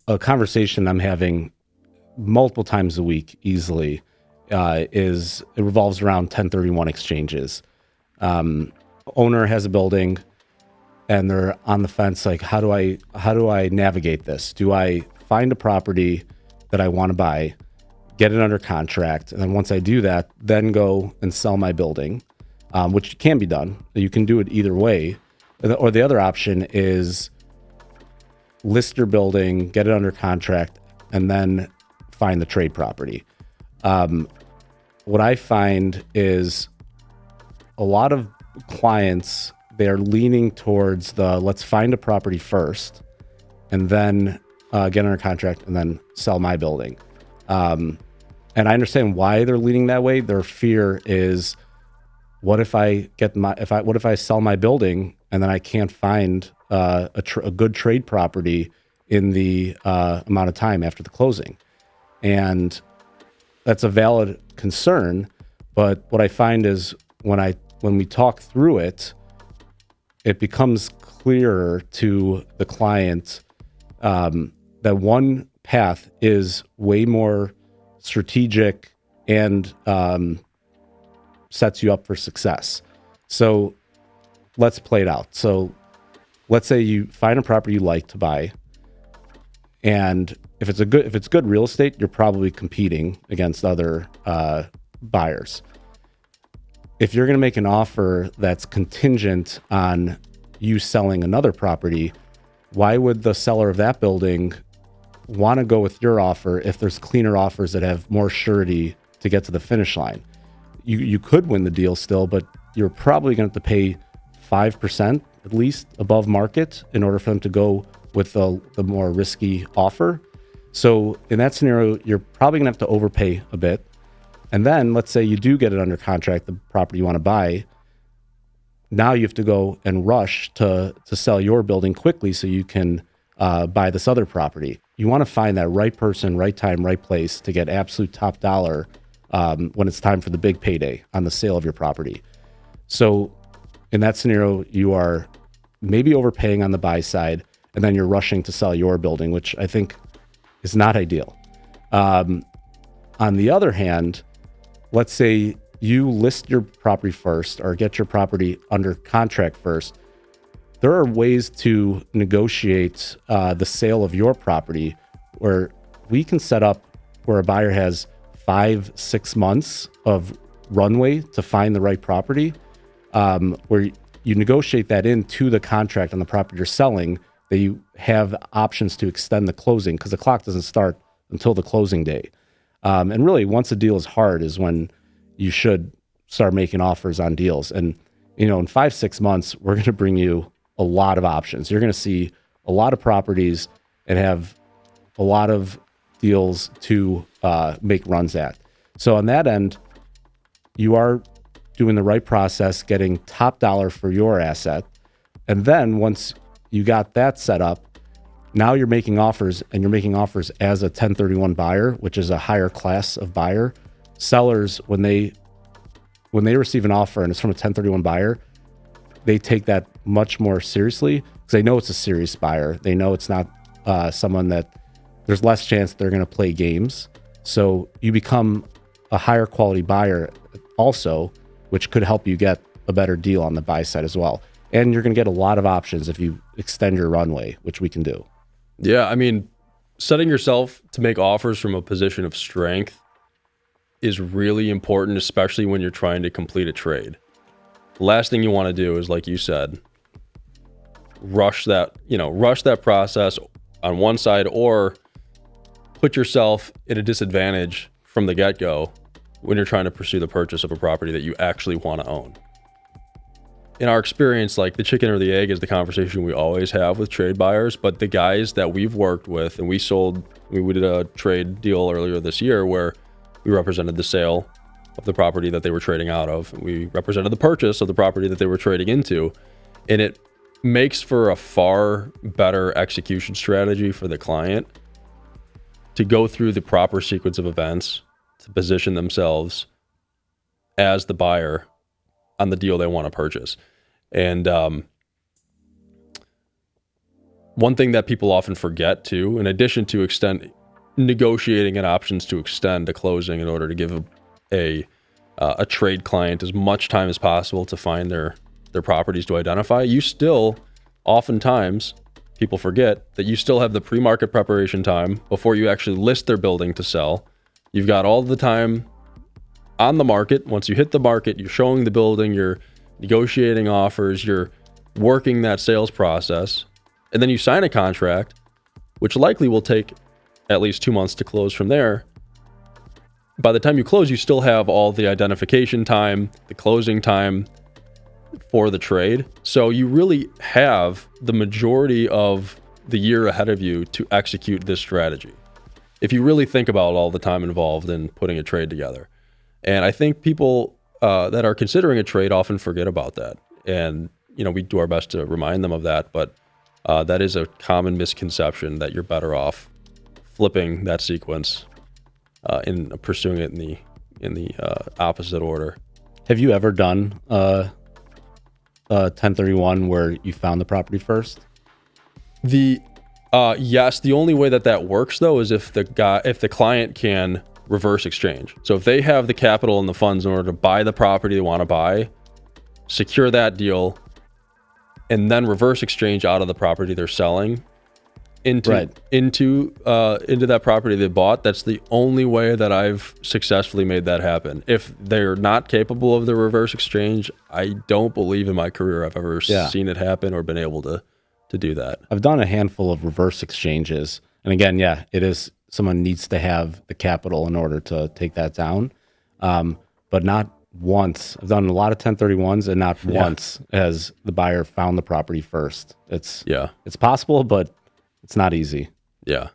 a conversation I'm having multiple times a week easily is it revolves around 1031 exchanges. Owner has a building and they're on the fence, like, how do I navigate this? Do I find a property that I want to buy, get it under contract, and then once I do that, then go and sell my building, which can be done. You can do it either way. Or the other option is list your building, get it under contract, and then find the trade property. What I find is a lot of clients, they're leaning towards the let's find a property first and then get under contract and then sell my building. And I understand why they're leaning that way. Their fear is, what if I sell my building and then I can't find a good trade property in the amount of time after the closing? And that's a valid concern. But what I find is when we talk through it, it becomes clearer to the client that one path is way more strategic and sets you up for success. So let's play it out. So let's say you find a property you like to buy, and if it's good real estate, you're probably competing against other buyers. If you're going to make an offer that's contingent on you selling another property, why would the seller of that building want to go with your offer if there's cleaner offers that have more surety to get to the finish line? You could win the deal still, but you're probably going to have to pay 5% at least above market in order for them to go with the more risky offer. So in that scenario, you're probably going to have to overpay a bit. And then let's say you do get it under contract, the property you want to buy. Now you have to go and rush to sell your building quickly so you can buy this other property. You want to find that right person, right time, right place to get absolute top dollar when it's time for the big payday on the sale of your property. So in that scenario, you are maybe overpaying on the buy side, and then you're rushing to sell your building, which I think is not ideal. On the other hand, let's say you list your property first or get your property under contract first. There are ways to negotiate the sale of your property where we can set up where a buyer has 5-6 months of runway to find the right property, where you negotiate that into the contract on the property you're selling, that you have options to extend the closing because the clock doesn't start until the closing day. And really, once a deal is hard is when you should start making offers on deals. And, in 5-6 months, we're going to bring you a lot of options. You're going to see a lot of properties and have a lot of deals to make runs at. So on that end, you are doing the right process, getting top dollar for your asset. And then once you got that set up, now you're making offers, and you're making offers as a 1031 buyer, which is a higher class of buyer. Sellers, when they receive an offer and it's from a 1031 buyer, they take that much more seriously because they know it's a serious buyer. They know it's not someone that there's less chance they're going to play games. So you become a higher quality buyer also, which could help you get a better deal on the buy side as well. And you're going to get a lot of options if you extend your runway, which we can do. Yeah, I mean, setting yourself to make offers from a position of strength is really important, especially when you're trying to complete a trade. The last thing you want to do is, like you said, rush that process on one side, or put yourself at a disadvantage from the get-go when you're trying to pursue the purchase of a property that you actually want to own. In our experience, like the chicken or the egg is the conversation we always have with trade buyers, but the guys that we've worked with, and we did a trade deal earlier this year where we represented the sale of the property that they were trading out of. We represented the purchase of the property that they were trading into. And it makes for a far better execution strategy for the client to go through the proper sequence of events to position themselves as the buyer on the deal they want to purchase. And one thing that people often forget too, in addition to negotiating and options to extend a closing in order to give a trade client as much time as possible to find their properties to identify, you still, oftentimes, people forget that you still have the pre-market preparation time before you actually list their building to sell. You've got all the time on the market. Once you hit the market, you're showing the building, you're negotiating offers, you're working that sales process, and then you sign a contract, which likely will take at least 2 months to close from there. By the time you close, you still have all the identification time, the closing time for the trade. So you really have the majority of the year ahead of you to execute this strategy, if you really think about all the time involved in putting a trade together. And I think people that are considering a trade often forget about that. And, we do our best to remind them of that, but that is a common misconception, that you're better off flipping that sequence in pursuing it in the opposite order. Have you ever done 1031 where you found the property first? Yes, the only way that works though is if the client can reverse exchange. So if they have the capital and the funds in order to buy the property they want to buy, secure that deal, and then reverse exchange out of the property they're selling into that property they bought. That's the only way that I've successfully made that happen. If they're not capable of the reverse exchange, I don't believe in my career I've ever seen it happen or been able to do that. I've done a handful of reverse exchanges, and again, it is someone needs to have the capital in order to take that down, but not once. I've done a lot of 1031s, and not once has the buyer found the property first. It's possible, but it's not easy. Yeah.